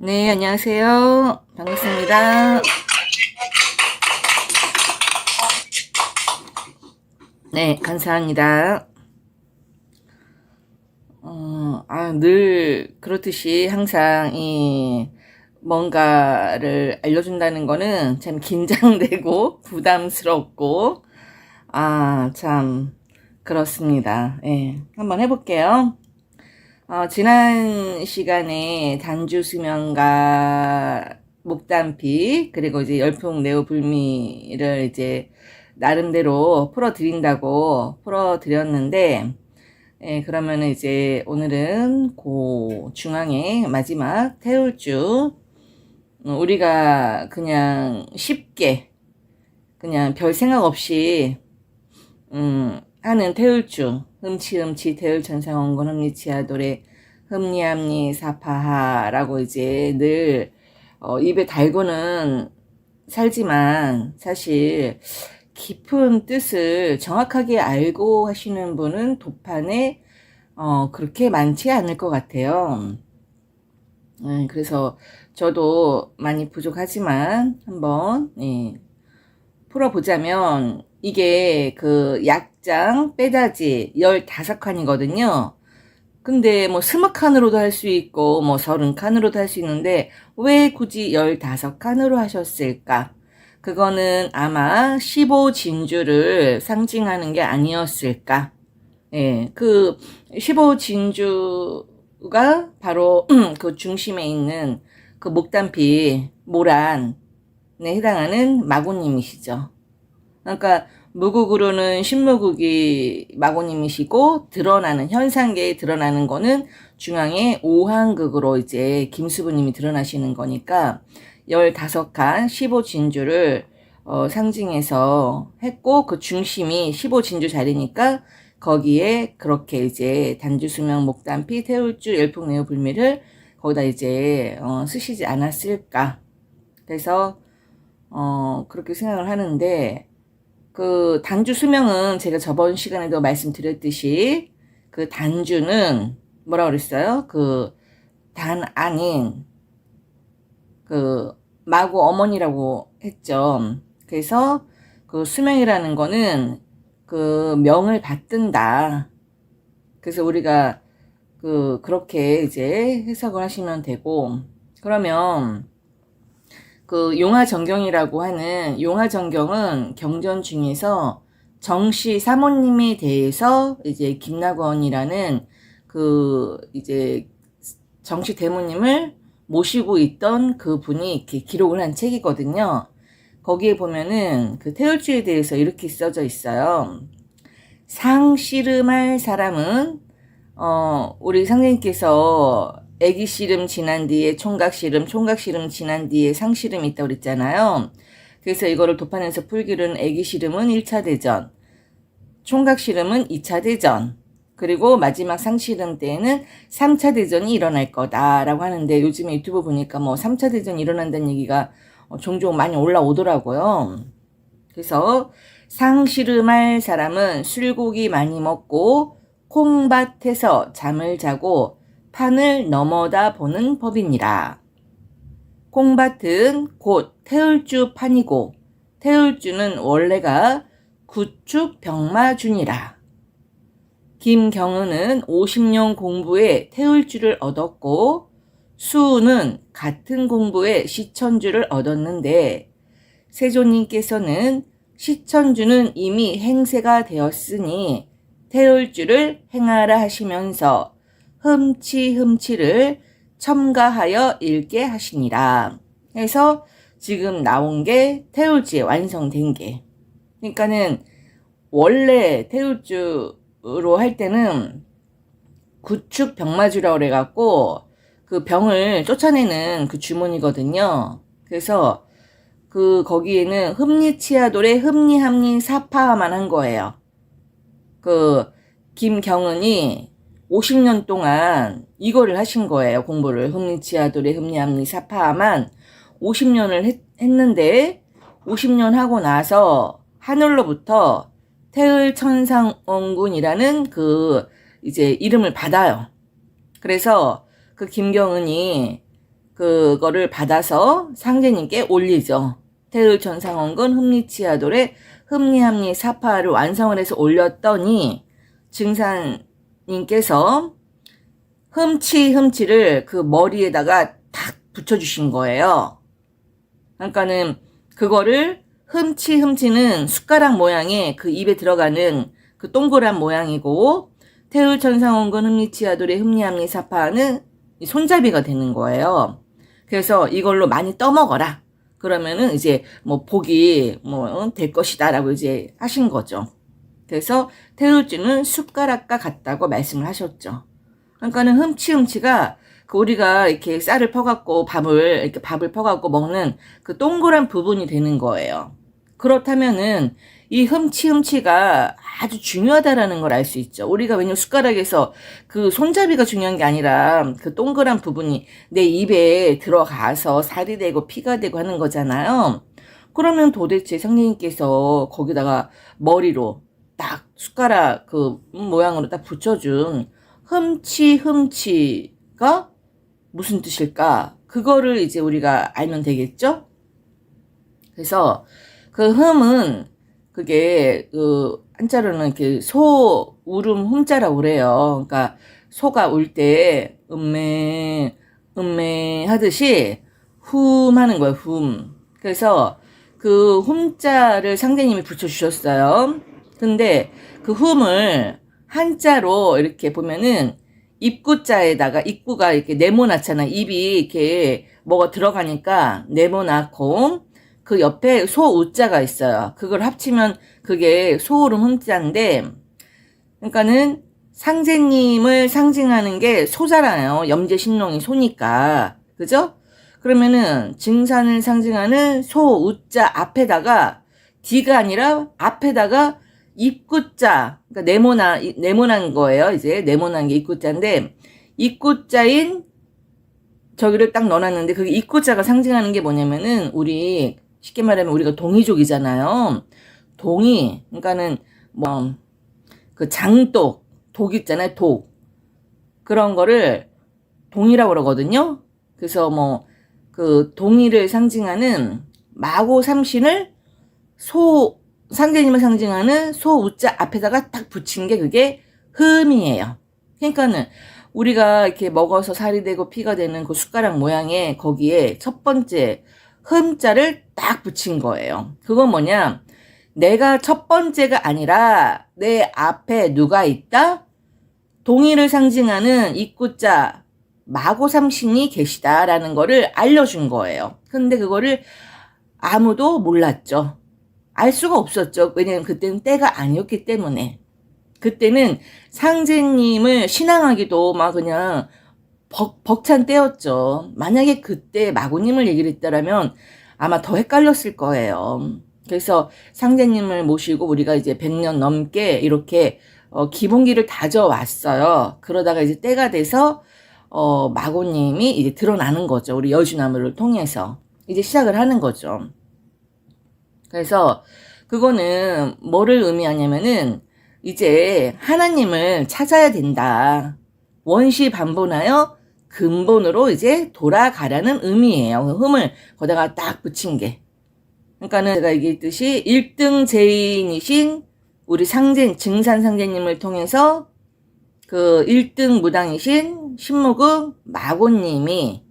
네, 안녕하세요. 반갑습니다. 네, 감사합니다. 늘 그렇듯이 항상 뭔가를 알려준다는 거는 참 긴장되고 부담스럽고, 참, 그렇습니다. 예, 한번 해볼게요. 지난 시간에 단주 수면과 목단피, 그리고 이제 열풍 네오 불미를 이제 나름대로 풀어드렸는데, 예, 그러면은 이제 오늘은 그 중앙에 마지막 태울주, 우리가 그냥 쉽게, 그냥 별 생각 없이, 하는 태울주, 흠치흠치 태울천상원군 흠리치하도래 흠리함리 사파하라고 이제 늘 입에 달고는 살지만 사실 깊은 뜻을 정확하게 알고 하시는 분은 도판에 그렇게 많지 않을 것 같아요. 그래서 저도 많이 부족하지만 한번 풀어보자면, 이게 그 약장 빼다지 15칸이거든요. 근데 뭐 20칸으로도 할 수 있고 뭐 30칸으로도 할 수 있는데 왜 굳이 15칸으로 하셨을까? 그거는 아마 15진주를 상징하는 게 아니었을까? 예, 그 15진주가 바로 그 중심에 있는 그 목단피 모란에 해당하는 마고님이시죠. 그러니까 무국으로는 신무국이 마고님이시고, 드러나는 현상계에 드러나는 거는 중앙에 오한극으로 이제 김수부님이 드러나시는 거니까 15칸 15진주를 상징해서 했고, 그 중심이 15진주 자리니까 거기에 그렇게 이제 단주수명 목단피 태울주 열풍내우 불미를 거기다 이제 쓰시지 않았을까. 그래서 그렇게 생각을 하는데, 그 단주 수명은 제가 저번 시간에도 말씀드렸듯이 그 단주는 뭐라 그랬어요? 그 단 아닌 그 마구 어머니라고 했죠. 그래서 그 수명이라는 거는 그 명을 받든다. 그래서 우리가 그렇게 이제 해석을 하시면 되고, 그러면 그 용화정경이라고 하는, 용화정경은 경전 중에서 정씨 사모님에 대해서 이제 김낙원이라는 그 이제 정씨 대모님을 모시고 있던 그 분이 이렇게 기록을 한 책이거든요. 거기에 보면은 그 태울주에 대해서 이렇게 써져 있어요. 상씨름할 사람은 우리 선생님께서 애기씨름 지난 뒤에 총각씨름, 총각씨름 지난 뒤에 상씨름이 있다고 그랬잖아요. 그래서 이거를 도판에서 풀기로는 애기씨름은 1차 대전, 총각씨름은 2차 대전, 그리고 마지막 상씨름 때에는 3차 대전이 일어날 거다라고 하는데, 요즘에 유튜브 보니까 뭐 3차 대전이 일어난다는 얘기가 종종 많이 올라오더라고요. 그래서 상씨름할 사람은 술고기 많이 먹고 콩밭에서 잠을 자고 판을 넘어다 보는 법이니라. 콩밭은 곧 태울주 판이고, 태울주는 원래가 구축 병마준이라. 김경은은 50년 공부에 태울주를 얻었고, 수우는 같은 공부에 시천주를 얻었는데, 세조님께서는 시천주는 이미 행세가 되었으니 태울주를 행하라 하시면서 흠치를 첨가하여 읽게 하시니라. 해서 지금 나온 게 태울주에 완성된 게. 그러니까는 원래 태울주로 할 때는 구축 병마주라고 그래갖고 그 병을 쫓아내는 그 주문이거든요. 그래서 거기에는 흠리치하돌에 흠리함리 사파만 한 거예요. 그 김경은이 50년 동안 이거를 하신 거예요. 공부를. 흠리치하돌에 흠리함리 사파만 50년을 했는데, 50년 하고 나서 하늘로부터 태을천상원군이라는 그 이제 이름을 받아요. 그래서 그 김경은이 그거를 받아서 상제님께 올리죠. 태을천상원근 흠리치아돌에 흠리함리 사파를 완성을 해서 올렸더니 증산님께서 흠치를 그 머리에다가 탁 붙여주신 거예요. 그러니까는 그거를 흠치는 숟가락 모양의 그 입에 들어가는 그 동그란 모양이고, 태을천상원근 흠리치아돌의 흠리함리 사파는 손잡이가 되는 거예요. 그래서 이걸로 많이 떠먹어라. 그러면은 이제 뭐 복이 뭐 될 것이다 라고 이제 하신 거죠. 그래서 태을주는 숟가락과 같다고 말씀을 하셨죠. 그러니까는 흠치가 그 우리가 이렇게 쌀을 퍼갖고 밥을 퍼갖고 먹는 그 동그란 부분이 되는 거예요. 그렇다면은 이 흠치가 아주 중요하다라는 걸 알 수 있죠. 우리가 왜냐면 숟가락에서 그 손잡이가 중요한 게 아니라 그 동그란 부분이 내 입에 들어가서 살이 되고 피가 되고 하는 거잖아요. 그러면 도대체 상제님께서 거기다가 머리로 딱 숟가락 그 모양으로 딱 붙여준 흠치가 무슨 뜻일까? 그거를 이제 우리가 알면 되겠죠? 그래서 그 흠은 그게 그 한자로는 이렇게 소 울음 흠자라고 그래요. 그러니까 소가 울 때 음메 하듯이 훔 하는 거예요. 훔. 그래서 그 훔자를 상제님이 붙여주셨어요. 근데 그 훔을 한자로 이렇게 보면은 입구자에다가 입구가 이렇게 네모나잖아. 입이 이렇게 뭐가 들어가니까 네모나고 그 옆에 소우자가 있어요. 그걸 합치면 그게 소울음 흠자인데, 그러니까는 상제님을 상징하는 게 소잖아요. 염제신롱이 소니까. 그죠? 그러면은 증산을 상징하는 소우자 앞에다가 D가 아니라 앞에다가 입구자, 그러니까 네모난 거예요. 이제 네모난 게 입구자인데, 입구자인 저기를 딱 넣어놨는데, 그게 입구자가 상징하는 게 뭐냐면은 우리 쉽게 말하면 우리가 동이족이잖아요. 동이, 그러니까는 뭐 그 장독, 독 있잖아요. 독. 그런 거를 동이라고 그러거든요. 그래서 뭐 그 동이를 상징하는 마고 삼신을 상제님을 상징하는 소우자 앞에다가 딱 붙인 게 그게 흠이에요. 그러니까는 우리가 이렇게 먹어서 살이 되고 피가 되는 그 숟가락 모양의 거기에 첫 번째 흠자를 딱 붙인 거예요. 그건 뭐냐? 내가 첫 번째가 아니라 내 앞에 누가 있다? 동의를 상징하는 입구자 마고삼신이 계시다라는 거를 알려준 거예요. 근데 그거를 아무도 몰랐죠. 알 수가 없었죠. 왜냐면 그때는 때가 아니었기 때문에. 그때는 상제님을 신앙하기도 막 그냥 벅찬 때였죠. 만약에 그때 마고님을 얘기를 했다라면 아마 더 헷갈렸을 거예요. 그래서 상제님을 모시고 우리가 이제 100년 넘게 이렇게 기본기를 다져왔어요. 그러다가 이제 때가 돼서 마고님이 이제 드러나는 거죠. 우리 여주나무를 통해서 이제 시작을 하는 거죠. 그래서 그거는 뭐를 의미하냐면은 이제 하나님을 찾아야 된다. 원시 반본하여 근본으로 이제 돌아가라는 의미예요. 흠을 거기다가 딱 붙인 게. 그러니까는 제가 얘기했듯이 1등 제인이신 우리 증산 상제님을 통해서 그 1등 무당이신 신무국 마고님이,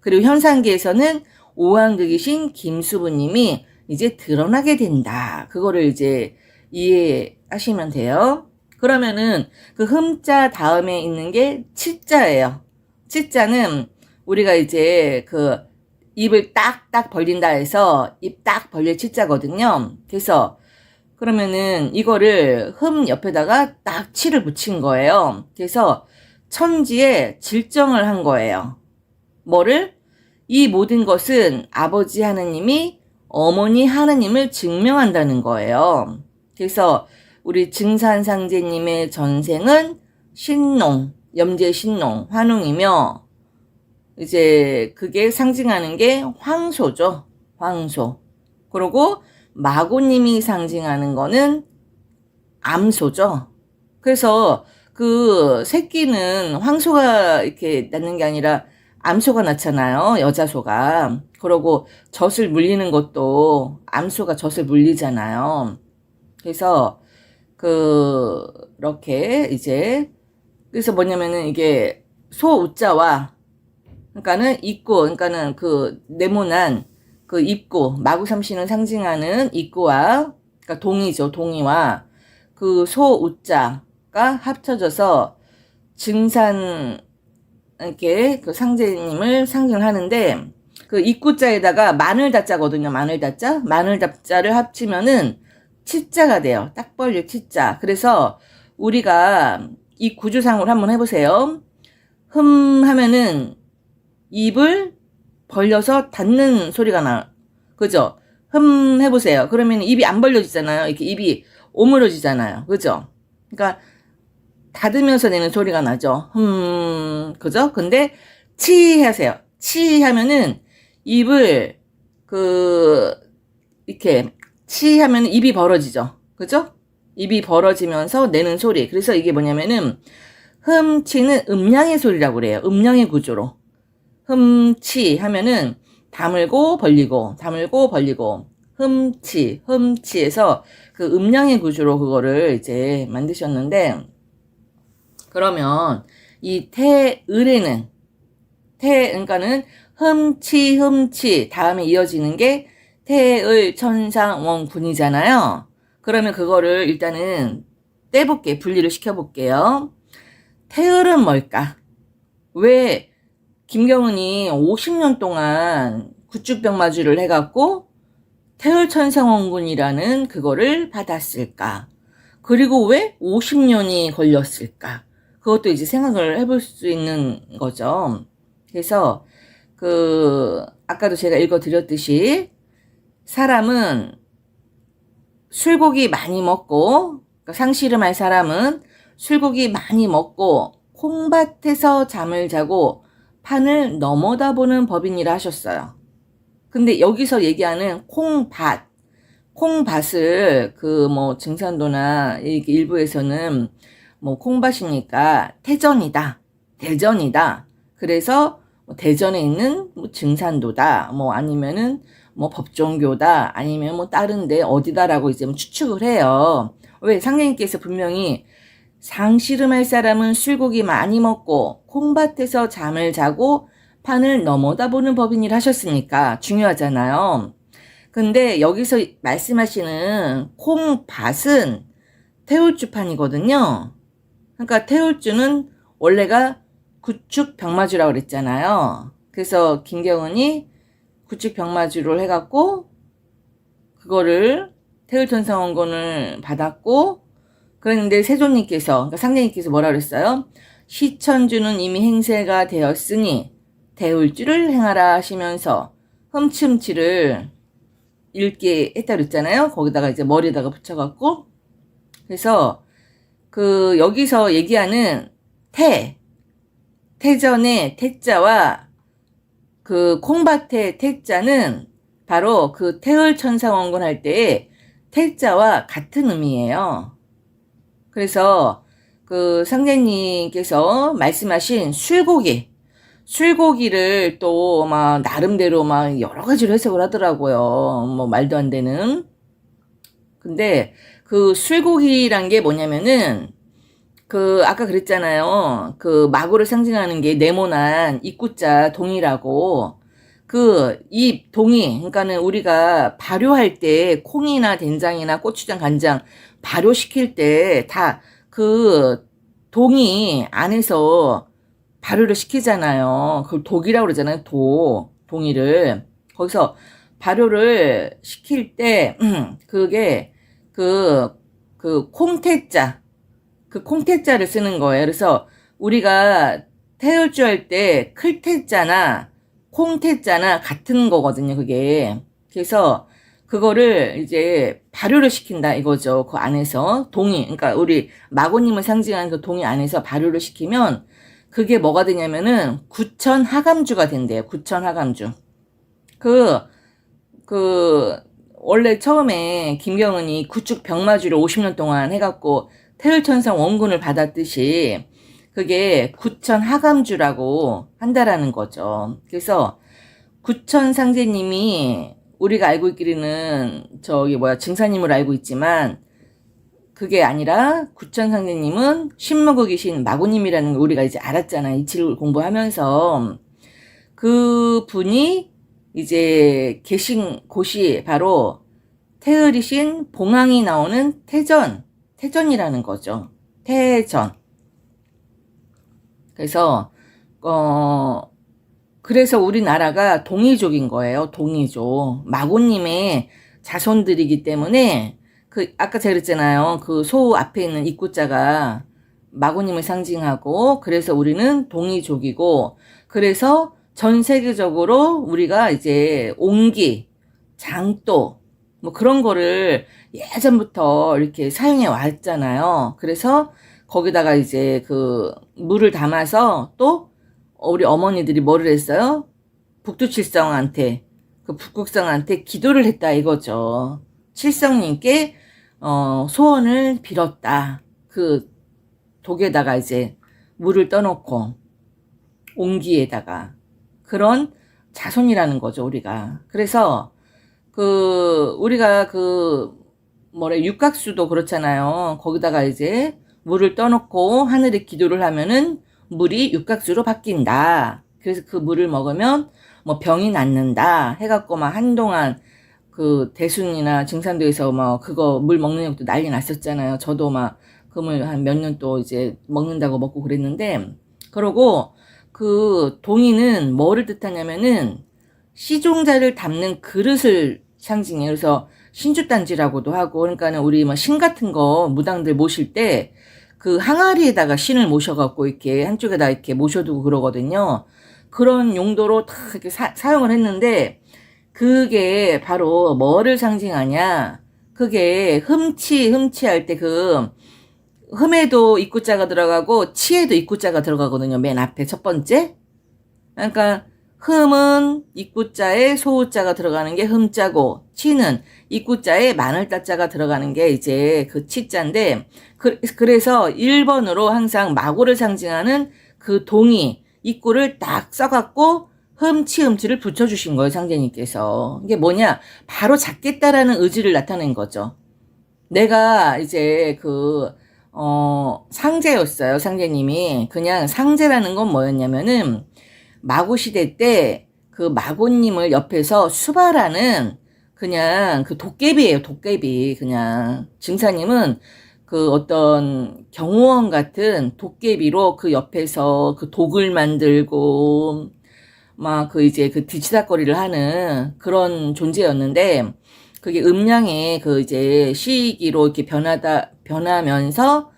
그리고 현상계에서는 5왕극이신 김수부님이 이제 드러나게 된다. 그거를 이제 이해하시면 돼요. 그러면은 그 흠자 다음에 있는 게 치자예요. 치자는 우리가 이제 그 입을 딱딱 벌린다 해서 입 딱 벌릴 치자거든요. 그래서 그러면은 이거를 흠 옆에다가 딱 치를 붙인 거예요. 그래서 천지에 질정을 한 거예요. 뭐를? 이 모든 것은 아버지 하느님이 어머니 하느님을 증명한다는 거예요. 그래서 우리 증산상제님의 전생은 신농, 염제신농, 환웅이며 이제 그게 상징하는 게 황소죠. 황소. 그리고 마고님이 상징하는 거는 암소죠. 그래서 그 새끼는 황소가 이렇게 낳는 게 아니라 암소가 낳잖아요. 여자소가. 그러고 젖을 물리는 것도 암소가 젖을 물리잖아요. 그래서 그렇게 이제 그래서 뭐냐면은 이게 소우자와 그러니까는 입구 그러니까는 그 네모난 그 입구 마구삼신을 상징하는 입구와 그러니까 동이죠. 동이와 그 소우자가 합쳐져서 증산 이렇게 그 상제님을 상징하는데 그 입구자에다가 마늘 다자거든요. 마늘 다자. 마늘 다자를 합치면은 치자가 돼요. 딱 벌릴 치자. 그래서 우리가 이 구조상으로 한번 해보세요. 하면은 입을 벌려서 닫는 소리가 나. 그죠? 해보세요. 그러면 입이 안 벌려지잖아요. 이렇게 입이 오므려지잖아요. 그죠? 그러니까 닫으면서 내는 소리가 나죠. 그죠? 근데 치 하세요. 치 하면은 입을 이렇게 치 하면 입이 벌어지죠. 그죠? 입이 벌어지면서 내는 소리. 그래서 이게 뭐냐면은 치는 음량의 소리라고 그래요. 음량의 구조로. 치 하면은 다물고 벌리고 다물고 벌리고 흠치에서 그 음량의 구조로 그거를 이제 만드셨는데 그러면 이 태을에는 그러니까는 흠치 다음에 이어지는 게 태을 천상원군이잖아요. 그러면 그거를 일단은 떼볼게 분리를 시켜볼게요. 태을은 뭘까? 왜 김경은이 50년 동안 구축병마주를 해갖고 태을천상원군이라는 그거를 받았을까? 그리고 왜 50년이 걸렸을까? 그것도 이제 생각을 해볼 수 있는 거죠. 그래서 아까도 제가 읽어드렸듯이 사람은 술고기 많이 먹고 그러니까 상씨름할 사람은 술고기 많이 먹고 콩밭에서 잠을 자고 판을 넘어다보는 법이니라 하셨어요. 근데 여기서 얘기하는 콩밭을 증산도나 이렇게 일부에서는 콩밭이니까 대전이다. 그래서 대전에 있는 증산도다. 아니면은 법종교다. 아니면 다른데 어디다라고 이제 추측을 해요. 왜 상례님께서 분명히 상씨름할 사람은 술고기 많이 먹고 콩밭에서 잠을 자고 판을 넘어다보는 법이니라 하셨으니까 중요하잖아요. 근데 여기서 말씀하시는 콩밭은 태울주판이거든요. 그러니까 태울주는 원래가 구축병마주라고 그랬잖아요. 그래서 김경은이 구축병마주를 해갖고 그거를 태울천상원군을 받았고 그런데 세존님께서 그러니까 상제님께서 뭐라 그랬어요? 시천주는 이미 행세가 되었으니 태울주를 행하라 하시면서 흠침치를 읽게 했다 그랬잖아요. 거기다가 이제 머리에다가 붙여갖고 그래서 여기서 얘기하는 태전의 태자와 콩밭의 태자는 바로 태을천상원군 할 때의 태자와 같은 의미예요. 그래서 상제님께서 말씀하신 술고기를 또 나름대로 여러 가지로 해석을 하더라고요. 말도 안 되는. 근데 술고기란 게 뭐냐면은 아까 그랬잖아요. 마구를 상징하는 게 네모난 입구자 동이라고. 동이, 그러니까는 우리가 발효할 때 콩이나 된장이나 고추장, 간장 발효시킬 때 다 동이 안에서 발효를 시키잖아요. 그걸 독이라고 그러잖아요. 동이를. 거기서 발효를 시킬 때, 그게 콩태자를 쓰는 거예요. 그래서 우리가 태울주 할 때 클태자나 콩태자나 같은 거거든요. 그게. 그래서 그거를 이제 발효를 시킨다 이거죠. 그 안에서 그러니까 우리 마고님을 상징하는 동이 안에서 발효를 시키면 그게 뭐가 되냐면은 구천하감주가 된대요. 구천하감주. 원래 처음에 김경은이 구축병마주를 50년 동안 해갖고 태을천상 원군을 받았듯이 그게 구천 하감주라고 한다라는 거죠. 그래서 구천 상제님이 우리가 알고 있기로는 증사님으로 알고 있지만 그게 아니라 구천 상제님은 신무고 계신 마구님이라는 걸 우리가 이제 알았잖아요. 이치를 공부하면서. 그 분이 이제 계신 곳이 바로 태을이신 봉황이 나오는 태전이라는 거죠. 태전. 그래서 우리나라가 동이족인 거예요. 동이족. 마고님의 자손들이기 때문에 아까 제가 그랬잖아요. 그 소 앞에 있는 입구자가 마고님을 상징하고, 그래서 우리는 동이족이고, 그래서 전 세계적으로 우리가 이제 옹기, 장도, 뭐 그런 거를 예전부터 이렇게 사용해 왔잖아요. 그래서 거기다가 이제 그 물을 담아서 또 우리 어머니들이 뭐를 했어요? 북두칠성한테, 그 북극성한테 기도를 했다 이거죠. 칠성님께 소원을 빌었다. 그 독에다가 이제 물을 떠놓고 옹기에다가 그런 자손이라는 거죠, 우리가. 그래서 우리가 육각수도 그렇잖아요. 거기다가 이제 물을 떠놓고 하늘에 기도를 하면은 물이 육각수로 바뀐다. 그래서 그 물을 먹으면 뭐 병이 낫는다 해갖고 막 한동안 그 대순이나 증산도에서 뭐 그거 물 먹는 것도 난리 났었잖아요. 저도 막 그 물 한 몇 년 또 이제 먹는다고 먹고 그랬는데, 그러고 그 동이는 뭐를 뜻하냐면은 시종자를 담는 그릇을 상징해요. 그래서 신주단지라고도 하고, 그러니까는 우리 뭐 신 같은 거 무당들 모실 때 그 항아리에다가 신을 모셔갖고 이렇게 한쪽에다 이렇게 모셔두고 그러거든요. 그런 용도로 다 이렇게 사용을 했는데, 그게 바로 뭐를 상징하냐? 그게 흠할 때 흠에도 입구자가 들어가고 치에도 입구자가 들어가거든요. 맨 앞에 첫 번째. 그러니까 흠은 입구자에 소자가 들어가는 게 흠자고, 치는 입구자에 마늘자자가 들어가는 게 이제 그 치자인데, 그래서 1번으로 항상 마고를 상징하는 그 동이 입구를 딱 써갖고 흠치를 붙여주신 거예요, 상제님께서. 이게 뭐냐? 바로 잡겠다라는 의지를 나타낸 거죠. 내가 이제 상제였어요, 상제님이. 그냥 상제라는 건 뭐였냐면은, 마고시대 때 그 마고님을 옆에서 수발하는 그냥 그 도깨비예요, 도깨비. 그냥 증사님은 그 어떤 경호원 같은 도깨비로 그 옆에서 그 독을 만들고 막 이제 뒤치다거리를 하는 그런 존재였는데, 그게 음양의 이제 시기로 이렇게 변하면서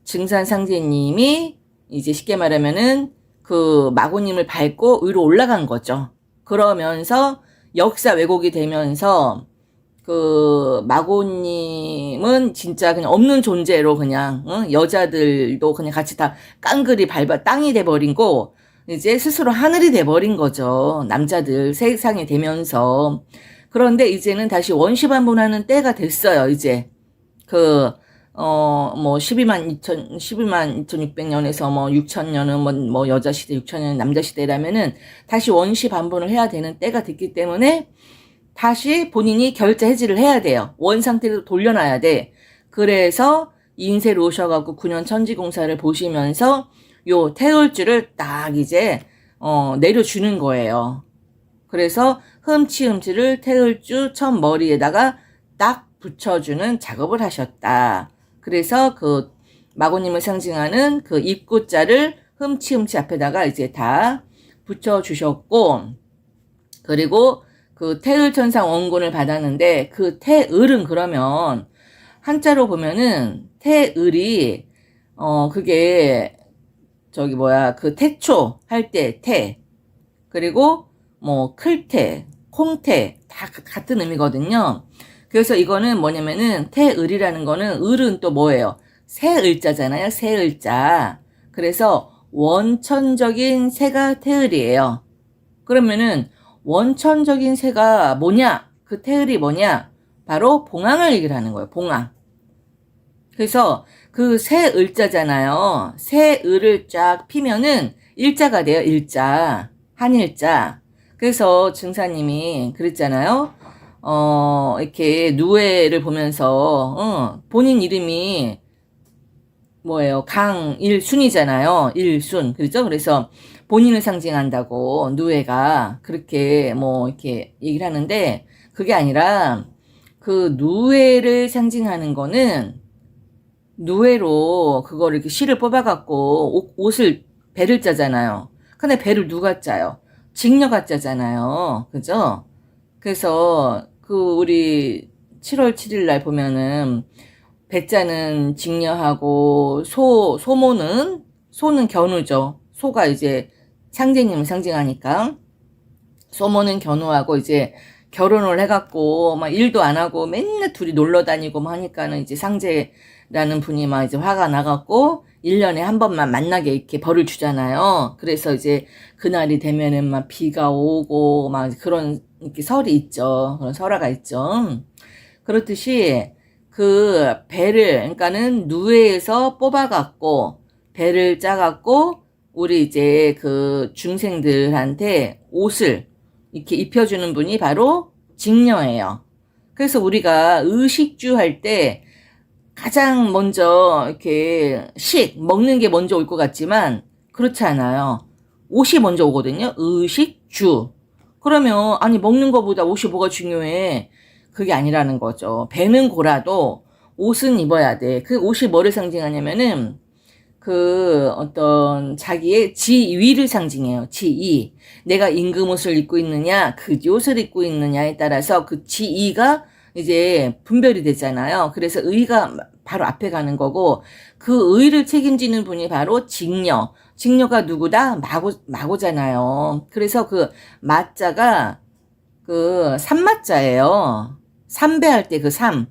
증산 상제님이 이제 쉽게 말하면은 그 마고님을 밟고 위로 올라간 거죠. 그러면서 역사 왜곡이 되면서 그 마고님은 진짜 그냥 없는 존재로 그냥 여자들도 그냥 같이 다 깡그리 밟아 땅이 돼버리고 이제 스스로 하늘이 돼버린 거죠. 남자들 세상이 되면서. 그런데 이제는 다시 원시반복하는 때가 됐어요. 이제 12만 2600년에서 6000년은 뭐 여자 시대, 6000년 남자 시대라면은 다시 원시 반복을 해야 되는 때가 됐기 때문에 다시 본인이 결자 해지를 해야 돼요. 원 상태로 돌려놔야 돼. 그래서 인세로 오셔갖고 9년 천지공사를 보시면서 요 태울주를 딱 이제 내려주는 거예요. 그래서 흠치를 태울주 첫 머리에다가 딱 붙여주는 작업을 하셨다. 그래서 그 마고님을 상징하는 그 입구자를 흠치 앞에다가 이제 다 붙여주셨고, 그리고 그 태을천상 원군을 받았는데, 그 태을은 그러면 한자로 보면은 태을이 그게 그 태초 할 때 태, 그리고 뭐 클태, 콩태 다 같은 의미거든요. 그래서 이거는 뭐냐면은 태을이라는 거는, 을은 또 뭐예요? 새을자잖아요. 새을자. 그래서 원천적인 새가 태을이에요. 그러면은 원천적인 새가 뭐냐? 그 태을이 뭐냐? 바로 봉황을 얘기를 하는 거예요. 봉황. 그래서 그 새 을자잖아요. 새 을을 쫙 피면은 일자가 돼요. 일자. 한일자. 그래서 증사님이 그랬잖아요. 이렇게 누에를 보면서, 본인 이름이 뭐예요? 강일순이잖아요. 일순. 그렇죠? 그래서 본인을 상징한다고 누에가 그렇게 뭐 이렇게 얘기를 하는데 그게 아니라 그 누에를 상징하는 거는 누에로 그거를 이렇게 실을 뽑아갖고 옷을 배를 짜잖아요. 근데 배를 누가 짜요? 직녀가 짜잖아요. 그죠? 그래서 그 우리 7월 7일 날 보면은 배짜는 직녀하고 소는 견우죠. 소가 이제 상제님을 상징하니까 소모는 견우하고 이제 결혼을 해갖고 막 일도 안 하고 맨날 둘이 놀러 다니고 막 하니까는 이제 상제라는 분이 막 이제 화가 나갖고 1년에 한 번만 만나게 이렇게 벌을 주잖아요. 그래서 이제 그날이 되면은 막 비가 오고 막 그런 이렇게 설이 있죠. 그런 설화가 있죠. 그렇듯이 그 배를 그러니까는 누에에서 뽑아갖고 배를 짜갖고 우리 이제 그 중생들한테 옷을 이렇게 입혀주는 분이 바로 직녀예요. 그래서 우리가 의식주 할 때 가장 먼저 이렇게 먹는 게 먼저 올 것 같지만 그렇지 않아요. 옷이 먼저 오거든요. 의식주. 그러면 아니 먹는 거보다 옷이 뭐가 중요해? 그게 아니라는 거죠. 배는 고라도 옷은 입어야 돼. 그 옷이 뭐를 상징하냐면은 그 어떤 자기의 지위를 상징해요. 지위. 내가 임금옷을 입고 있느냐, 그지옷을 입고 있느냐에 따라서 그 지위가 이제 분별이 되잖아요. 그래서 의가 바로 앞에 가는 거고 그 의를 책임지는 분이 바로 직녀. 직녀가 누구다? 마고잖아요. 그래서 그 마자가 그 삼마자예요. 삼배할 때 그 삼.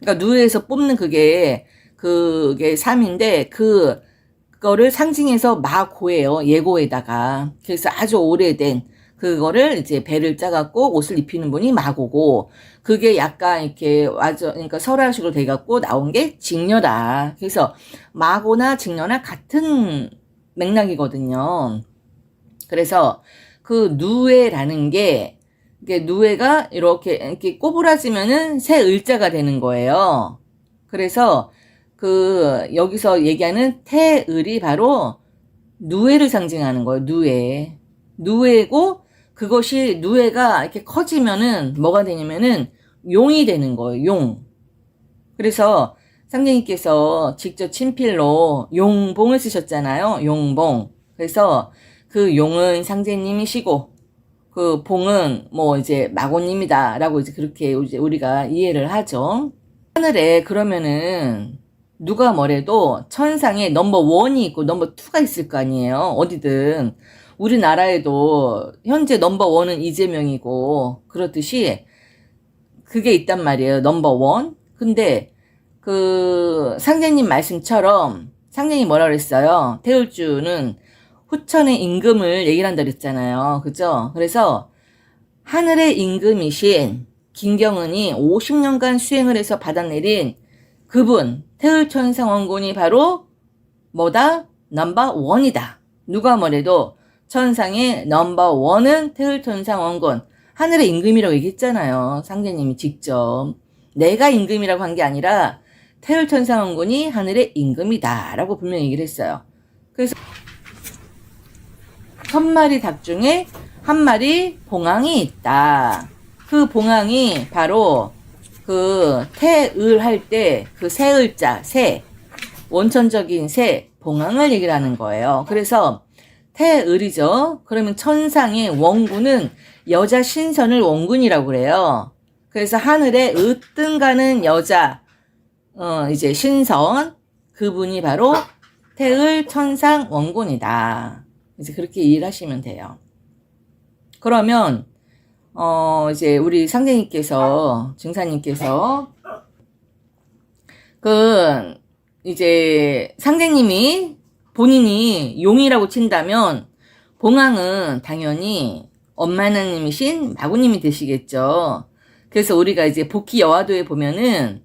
그러니까 누에에서 뽑는 그게 3인데 그거를 상징해서 마고예요. 예고에다가. 그래서 아주 오래된 그거를 이제 배를 짜갖고 옷을 입히는 분이 마고고 그게 약간 이렇게 그러니까 설화식으로 돼갖고 나온 게 직녀다. 그래서 마고나 직녀나 같은 맥락이거든요. 그래서 그 누에라는 게 이게 누에가 이렇게 꼬부라지면은 새 을자가 되는 거예요. 그래서 그 여기서 얘기하는 태을이 바로 누에를 상징하는 거예요. 누에고 그것이 누에가 이렇게 커지면은 뭐가 되냐면은 용이 되는 거예요. 용. 그래서 상제님께서 직접 친필로 용봉을 쓰셨잖아요. 용봉. 그래서 그 용은 상제님이시고 그 봉은 뭐 이제 마고님이다라고 이제 그렇게 이제 우리가 이해를 하죠. 하늘에 그러면은 누가 뭐래도 천상에 넘버 원이 있고 넘버 투가 있을 거 아니에요. 어디든 우리나라에도 현재 넘버 원은 이재명이고 그렇듯이 그게 있단 말이에요. 넘버 원. 근데 그 상제님 말씀처럼 상제님 뭐라 그랬어요? 태울주는 후천의 임금을 얘기를 한다 그랬잖아요. 그죠? 그래서 하늘의 임금이신 김경은이 50년간 수행을 해서 받아내린 그분 태울천상원군이 바로 뭐다? 넘버 원이다. 누가 뭐래도 천상의 넘버 원은 태울천상원군 하늘의 임금이라고 얘기했잖아요. 상제님이 직접. 내가 임금이라고 한 게 아니라 태울천상원군이 하늘의 임금이다 라고 분명히 얘기를 했어요. 그래서 1000마리 닭 중에 한 마리 봉황이 있다. 그 봉황이 바로 그 태을 할 때 그 새을자, 원천적인 봉황을 얘기를 하는 거예요. 그래서 태을이죠. 그러면 천상의 원군은 여자 신선을 원군이라고 그래요. 그래서 하늘에 으뜸 가는 여자, 이제 신선, 그분이 바로 태을 천상 원군이다. 이제 그렇게 이해를 하시면 돼요. 그러면, 이제 우리 상제님께서, 증사님께서, 이제 상제님이 본인이 용이라고 친다면, 봉황은 당연히 엄마 하나님이신 마구님이 되시겠죠. 그래서 우리가 이제 복희 여화도에 보면은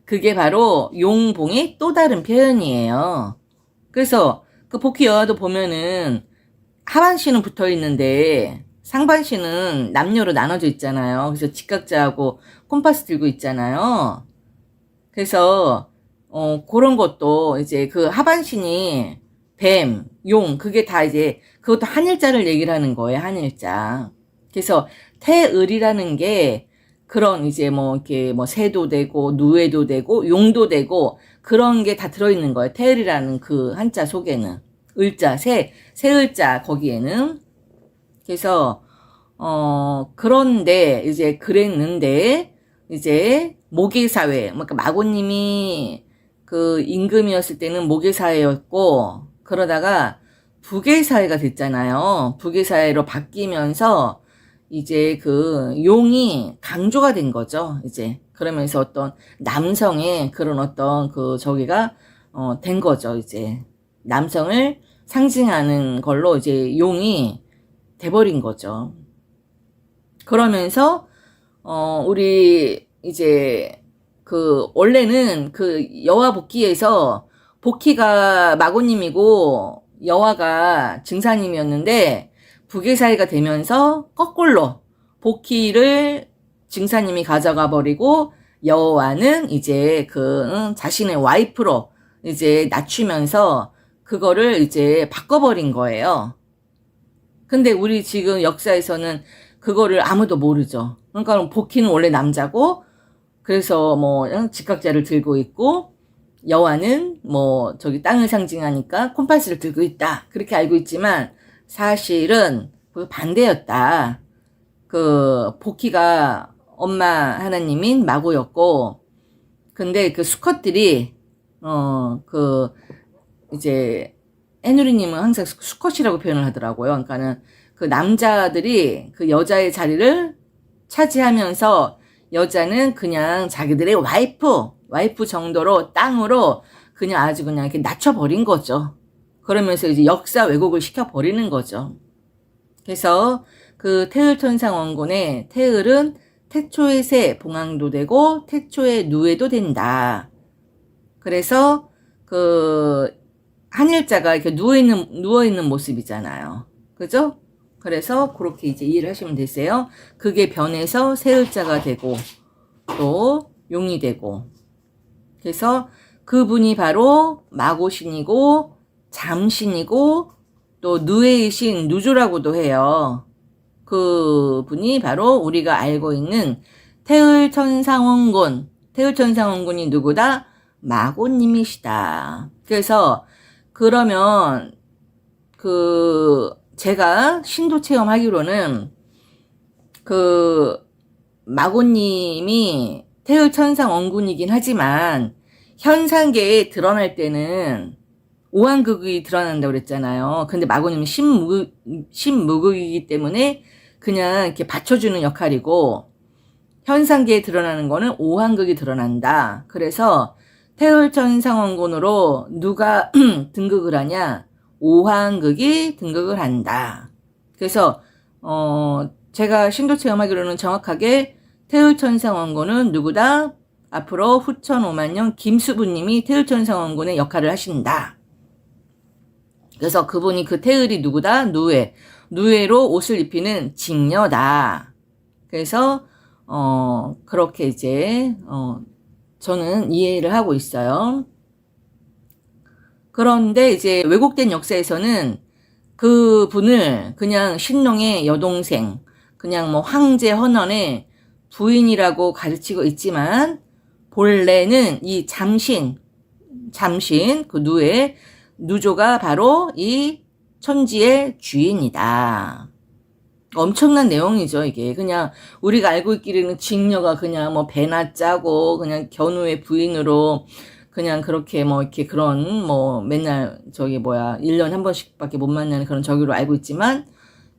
그게 바로 용봉의 또 다른 표현이에요. 그래서 그 복희 여화도 보면은 하반신은 붙어 있는데 상반신은 남녀로 나눠져 있잖아요. 그래서 직각자하고 콤파스 들고 있잖아요. 그래서 그런 것도 이제 그 하반신이 뱀, 용, 그게 다 이제 그것도 한일자를 얘기를 하는 거예요. 한일자. 그래서 태을이라는 게 그런 이제 뭐 이렇게 뭐 새도 되고 누에도 되고 용도 되고 그런 게 다 들어있는 거예요. 태을이라는 그 한자 속에는 을자, 새을자 거기에는. 그래서 그런데 이제 그랬는데 이제 모계사회, 그러니까 마고님이 그 임금이었을 때는 모계사회였고 그러다가 부계사회가 됐잖아요. 부계사회로 바뀌면서 이제 그 용이 강조가 된 거죠. 이제 그러면서 어떤 남성의 그런 어떤 그 저기가 된 거죠. 이제 남성을 상징하는 걸로 이제 용이 돼버린 거죠. 그러면서 우리 이제 그 원래는 그 여화 복희에서 복희가 마고님이고 여화가 증사님이었는데 부계사회가 되면서 거꾸로 복희를 증사님이 가져가 버리고 여화는 이제 그 자신의 와이프로 이제 낮추면서 그거를 이제 바꿔버린 거예요. 근데 우리 지금 역사에서는 그거를 아무도 모르죠. 그러니까 복희는 원래 남자고 그래서 뭐 직각자를 들고 있고 여화는 뭐 저기 땅을 상징하니까 콤파스를 들고 있다. 그렇게 알고 있지만 사실은 그 반대였다. 그 복희가 엄마 하나님인 마고였고 근데 그 수컷들이 그 이제 해누리님은 항상 수컷이라고 표현을 하더라고요. 그러니까는 그 남자들이 그 여자의 자리를 차지하면서 여자는 그냥 자기들의 와이프 정도로 땅으로 그냥 아주 그냥 이렇게 낮춰버린 거죠. 그러면서 이제 역사 왜곡을 시켜버리는 거죠. 그래서 그 태을천상원군의 태을은 태초의 새, 봉황도 되고 태초의 누에도 된다. 그래서 그 한일자가 이렇게 누워있는 모습이잖아요. 그죠? 그래서 그렇게 이제 이해를 하시면 되세요. 그게 변해서 새을자가 되고 또 용이 되고 그래서 그분이 바로 마고신이고 잠신이고 또 누에의 신 누조라고도 해요. 그분이 바로 우리가 알고 있는 태을천상원군이 누구다? 마고님이시다. 그래서 그러면 그 제가 신도 체험하기로는 그 마고님이 태을천상원군이긴 하지만 현상계에 드러날 때는 오한극이 드러난다고 그랬잖아요. 근데 마고님은 신무극이기 때문에 그냥 이렇게 받쳐주는 역할이고 현상계에 드러나는 거는 오한극이 드러난다. 그래서 태을천상원군으로 누가 등극을 하냐? 오한극이 등극을 한다. 그래서 제가 신도 체험하기로는 정확하게 태을천상원군은 누구다? 앞으로 후천 5만년 김수부님이 태을천상원군의 역할을 하신다. 그래서 그분이 그 태을이 누구다? 누에로 옷을 입히는 직녀다. 그래서 그렇게 이제 저는 이해를 하고 있어요. 그런데 이제 왜곡된 역사에서는 그 분을 그냥 신농의 여동생, 그냥 뭐 황제 헌원의 부인이라고 가르치고 있지만 본래는 이 잠신 그 누조가 바로 이 천지의 주인이다. 엄청난 내용이죠, 이게. 그냥 우리가 알고 있기로는 직녀가 그냥 뭐 배나 짜고 그냥 견우의 부인으로 그냥 그렇게 뭐 이렇게 그런 뭐 맨날 1년에 한 번씩밖에 못 만나는 그런 저기로 알고 있지만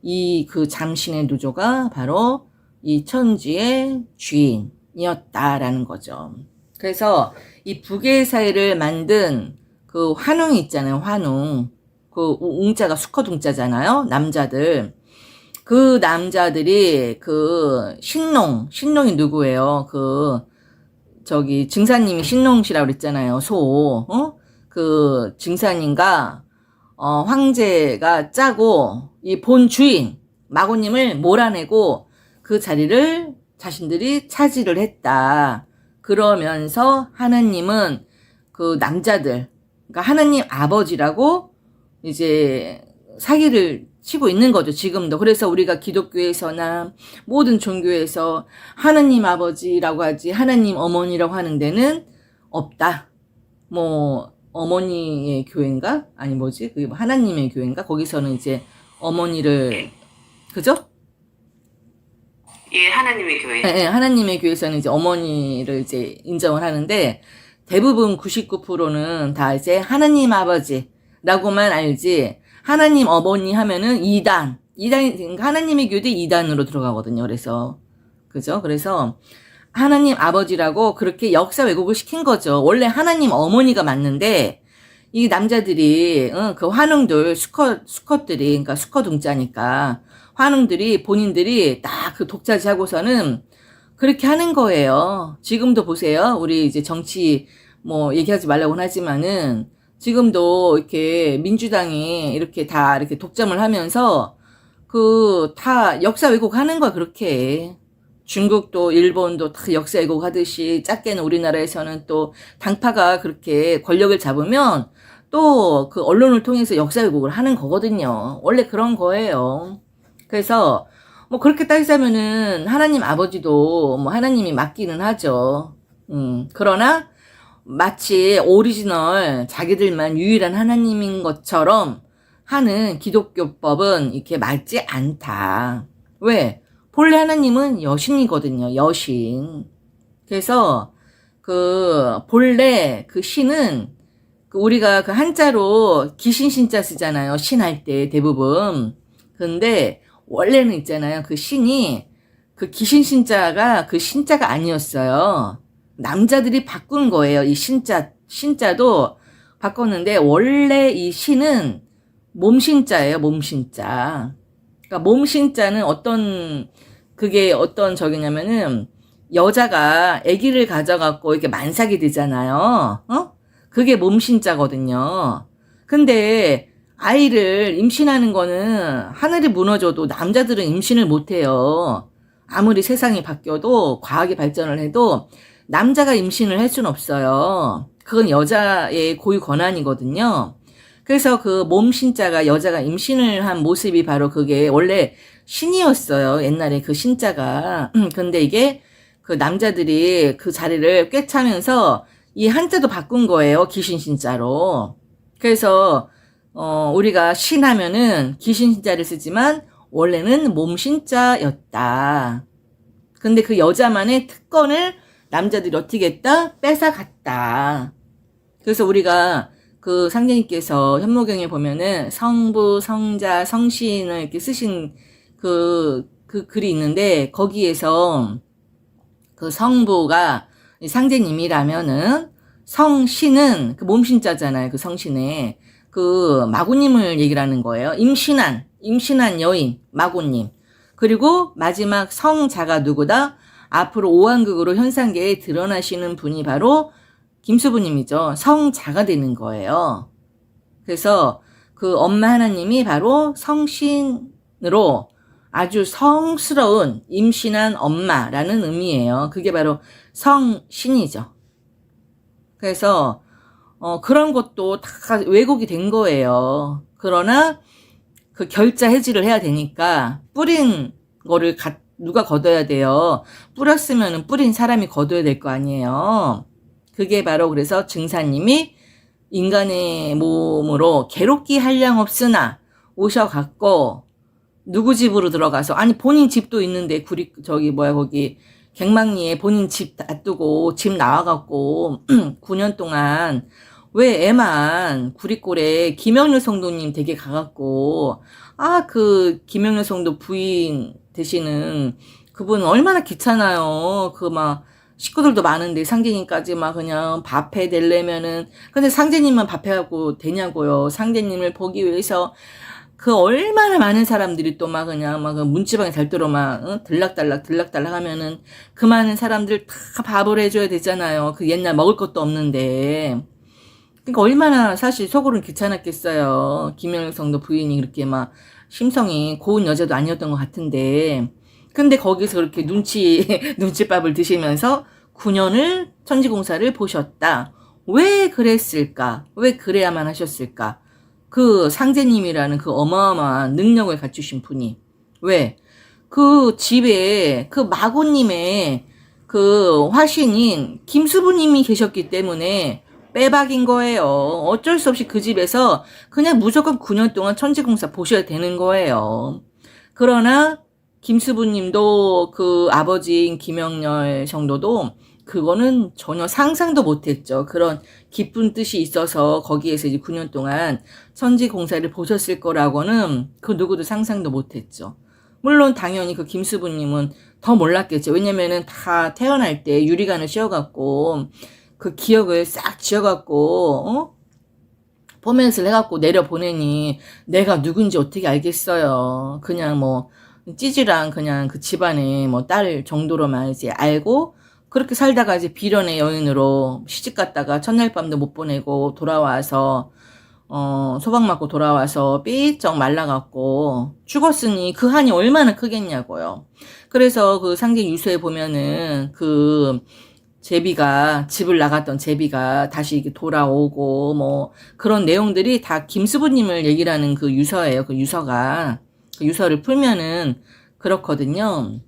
이 그 잠신의 누조가 바로 이 천지의 주인이었다라는 거죠. 그래서 이 부계사회를 만든 그 환웅이 있잖아요, 환웅. 그 웅자가 수컷 웅자잖아요, 남자들. 그 남자들이 그 신농이 누구예요? 저기 증사님이 신농시라고 그랬잖아요. 그 증사님과 황제가 짜고 이 본 주인 마고님을 몰아내고 그 자리를 자신들이 차지를 했다. 그러면서 하느님은 그 남자들, 그러니까 하느님 아버지라고 이제 사기를 치고 있는 거죠, 지금도. 그래서 우리가 기독교에서나 모든 종교에서 하느님 아버지라고 하지 하느님 어머니라고 하는 데는 없다. 뭐 어머니의 교회인가? 아니 뭐지? 그게 하나님의 교회인가? 거기서는 이제 어머니를, 그죠? 예, 하나님의 교회. 예, 하나님의 교회에서는 이제 어머니를 이제 인정을 하는데 대부분 99%는 다 이제 하나님 아버지라고만 알지 하나님 어머니 하면은 이단, 그러니까 하나님의 교회 이단으로 들어가거든요. 그래서 그죠? 그래서 하나님 아버지라고 그렇게 역사 왜곡을 시킨 거죠. 원래 하나님 어머니가 맞는데 이 남자들이 그 환웅들 수컷들이, 그러니까 수컷 웅자니까 환웅들이 본인들이 딱 그 독자지 하고서는 그렇게 하는 거예요. 지금도 보세요. 우리 이제 정치 뭐 얘기하지 말라고는 하지만은 지금도 이렇게 민주당이 이렇게 다 이렇게 독점을 하면서 그 다 역사 왜곡하는 거야. 그렇게 중국도 일본도 다 역사 왜곡하듯이 작게는 우리나라에서는 또 당파가 그렇게 권력을 잡으면 또 그 언론을 통해서 역사 왜곡을 하는 거거든요. 원래 그런 거예요. 그래서 뭐 그렇게 따지자면은 하나님 아버지도 뭐 하나님이 맞기는 하죠. 그러나 마치 오리지널 자기들만 유일한 하나님인 것처럼 하는 기독교법은 이렇게 맞지 않다. 왜? 본래 하나님은 여신이거든요. 여신. 그래서 그 본래 그 신은 그 우리가 그 한자로 기신신자 쓰잖아요. 신할 때 대부분. 근데 원래는 있잖아요. 그 신이 그 기신신자가 그 신자가 아니었어요. 남자들이 바꾼 거예요. 이 신자도 바꿨는데 원래 이 신은 몸신자예요. 몸신자. 그러니까 몸신자는 그게 어떤 적이냐면은 여자가 아기를 가져갖고 이렇게 만삭이 되잖아요. 그게 몸신자거든요. 근데 아이를 임신하는 거는 하늘이 무너져도 남자들은 임신을 못해요. 아무리 세상이 바뀌어도 과학이 발전을 해도 남자가 임신을 할 수는 없어요. 그건 여자의 고유 권한이거든요. 그래서 그 몸신자가 여자가 임신을 한 모습이 바로 그게 원래 신이었어요. 옛날에 그 신자가. 근데 이게 그 남자들이 그 자리를 꿰차면서 이 한자도 바꾼 거예요. 기신신자로. 그래서 우리가 신하면은 기신신자를 쓰지만 원래는 몸신자였다. 근데 그 여자만의 특권을 남자들이 어떻게 했다? 뺏어갔다. 그래서 우리가 그 상제님께서 현모경에 보면은 성부, 성자, 성신을 이렇게 쓰신 그 글이 있는데 거기에서 그 성부가 상제님이라면은 성신은 그 몸신자잖아요. 그 성신에 그 마구님을 얘기를 하는 거예요. 임신한 여인 마구님. 그리고 마지막 성자가 누구다? 앞으로 오한극으로 현상계에 드러나시는 분이 바로 김수부님이죠. 성자가 되는 거예요. 그래서 그 엄마 하나님이 바로 성신으로 아주 성스러운 임신한 엄마라는 의미예요. 그게 바로 성신이죠. 그래서 그런 것도 다 왜곡이 된 거예요. 그러나 그 결자 해지를 해야 되니까 뿌린 거를 누가 걷어야 돼요. 뿌렸으면 뿌린 사람이 걷어야 될 거 아니에요. 그게 바로 그래서 증사님이 인간의 몸으로 괴롭기 한량 없으나 오셔갖고 누구 집으로 들어가서, 아니 본인 집도 있는데 거기 갱망리에 본인 집 놔두고 집 나와갖고 9년 동안 왜 애만 구리골에 김영렬 성도님 댁에 가갖고 그 김영렬 성도 부인 되시는 그분 얼마나 귀찮아요. 그 막 식구들도 많은데 상제님까지 막 그냥 밥해 대려면은, 근데 상제님만 밥해갖고 되냐고요. 상제님을 보기 위해서 그 얼마나 많은 사람들이 또 막 그냥 막 그 문지방에 달도록 막 들락달락 하면은 그 많은 사람들 다 밥을 해줘야 되잖아요. 그 옛날 먹을 것도 없는데. 그러니까 얼마나 사실 속으로는 귀찮았겠어요. 김영일 성도 부인이 그렇게 막 심성이 고운 여자도 아니었던 것 같은데. 근데 거기서 그렇게 눈치밥을 드시면서 9년을 천지공사를 보셨다. 왜 그랬을까? 왜 그래야만 하셨을까? 그 상제님이라는 그 어마어마한 능력을 갖추신 분이. 왜? 그 집에 그 마고님의 그 화신인 김수부님이 계셨기 때문에 빼박인 거예요. 어쩔 수 없이 그 집에서 그냥 무조건 9년 동안 천지공사 보셔야 되는 거예요. 그러나 김수부님도 그 아버지인 김영렬 정도도 그거는 전혀 상상도 못했죠. 그런 기쁜 뜻이 있어서 거기에서 이제 9년 동안 천지공사를 보셨을 거라고는 그 누구도 상상도 못했죠. 물론 당연히 그 김수부님은 더 몰랐겠죠. 왜냐면은 다 태어날 때 유리관을 씌워갖고 그 기억을 싹 지어갖고 포맷을 해갖고 내려보내니 내가 누군지 어떻게 알겠어요. 그냥 뭐 찌질한 그냥 그 집안의 뭐 딸 정도로만 이제 알고 그렇게 살다가 이제 비련의 여인으로 시집 갔다가 첫날 밤도 못 보내고 돌아와서 소방 맞고 돌아와서 삐쩍 말라갖고 죽었으니 그 한이 얼마나 크겠냐고요. 그래서 그 상징 유서에 보면은 그 제비가 집을 나갔던 제비가 다시 이렇게 돌아오고 뭐 그런 내용들이 다 김수부님을 얘기를 하는 그 유서예요. 그 유서가 그 유서를 풀면은 그렇거든요.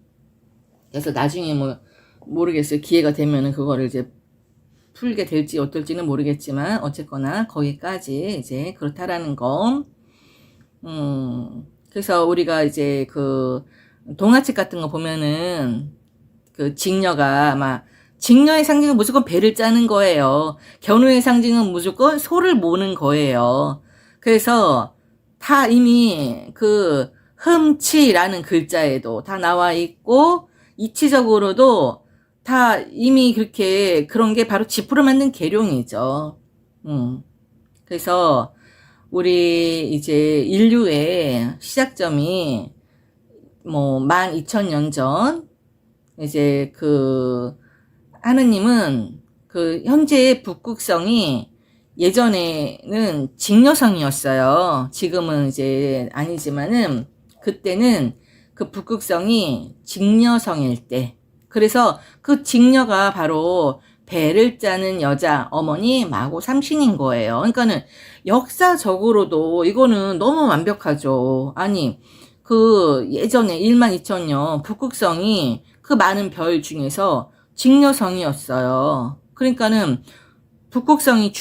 그래서 나중에 뭐 모르겠어요. 기회가 되면은 그거를 이제 풀게 될지 어떨지는 모르겠지만 어쨌거나 거기까지 이제 그렇다라는 거. 그래서 우리가 이제 그 동화책 같은 거 보면은 그 직녀가 막 직녀의 상징은 무조건 배를 짜는 거예요. 견우의 상징은 무조건 소를 모는 거예요. 그래서 다 이미 그 흠치라는 글자에도 다 나와 있고 이치적으로도 다 이미 그렇게 그런 게 바로 지푸로 만든 계룡이죠. 그래서 우리 이제 인류의 시작점이 뭐 12,000년 전 이제 그 하느님은 그 현재의 북극성이 예전에는 직녀성이었어요. 지금은 이제 아니지만은 그때는 그 북극성이 직녀성일 때. 그래서 그 직녀가 바로 배를 짜는 여자 어머니 마고 삼신인 거예요. 그러니까는 역사적으로도 이거는 너무 완벽하죠. 아니 그 예전에 12,000년 북극성이 그 많은 별 중에서 직녀성이었어요. 그러니까는 북극성을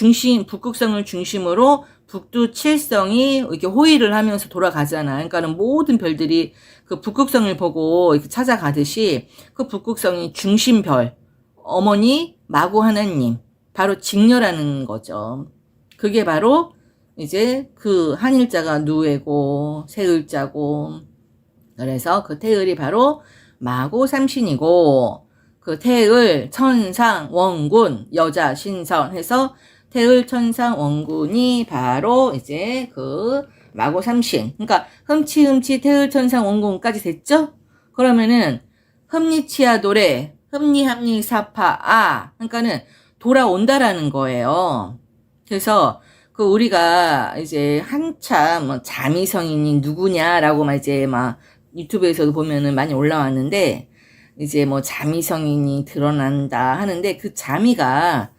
중심으로 북두 칠성이 이렇게 호위를 하면서 돌아가잖아. 그러니까는 모든 별들이 그 북극성을 보고 이렇게 찾아가듯이 그 북극성이 중심별, 어머니, 마고 하나님, 바로 직녀라는 거죠. 그게 바로 이제 그 한일자가 누에고 세을자고, 그래서 그 태을이 바로 마고 삼신이고, 그 태을, 천상, 원군, 여자, 신선 해서 태을, 천상, 원군이 바로 이제 그 마고 삼신. 그러니까 흠치, 태을, 천상, 원군까지 됐죠? 그러면은 흠리치아도래, 흠리합리 사파, 그러니까는 돌아온다라는 거예요. 그래서 그 우리가 이제 한참 뭐 자미성인이 누구냐라고 막 이제 막 유튜브에서도 보면은 많이 올라왔는데 이제 뭐 자미성인이 드러난다 하는데 그 자미가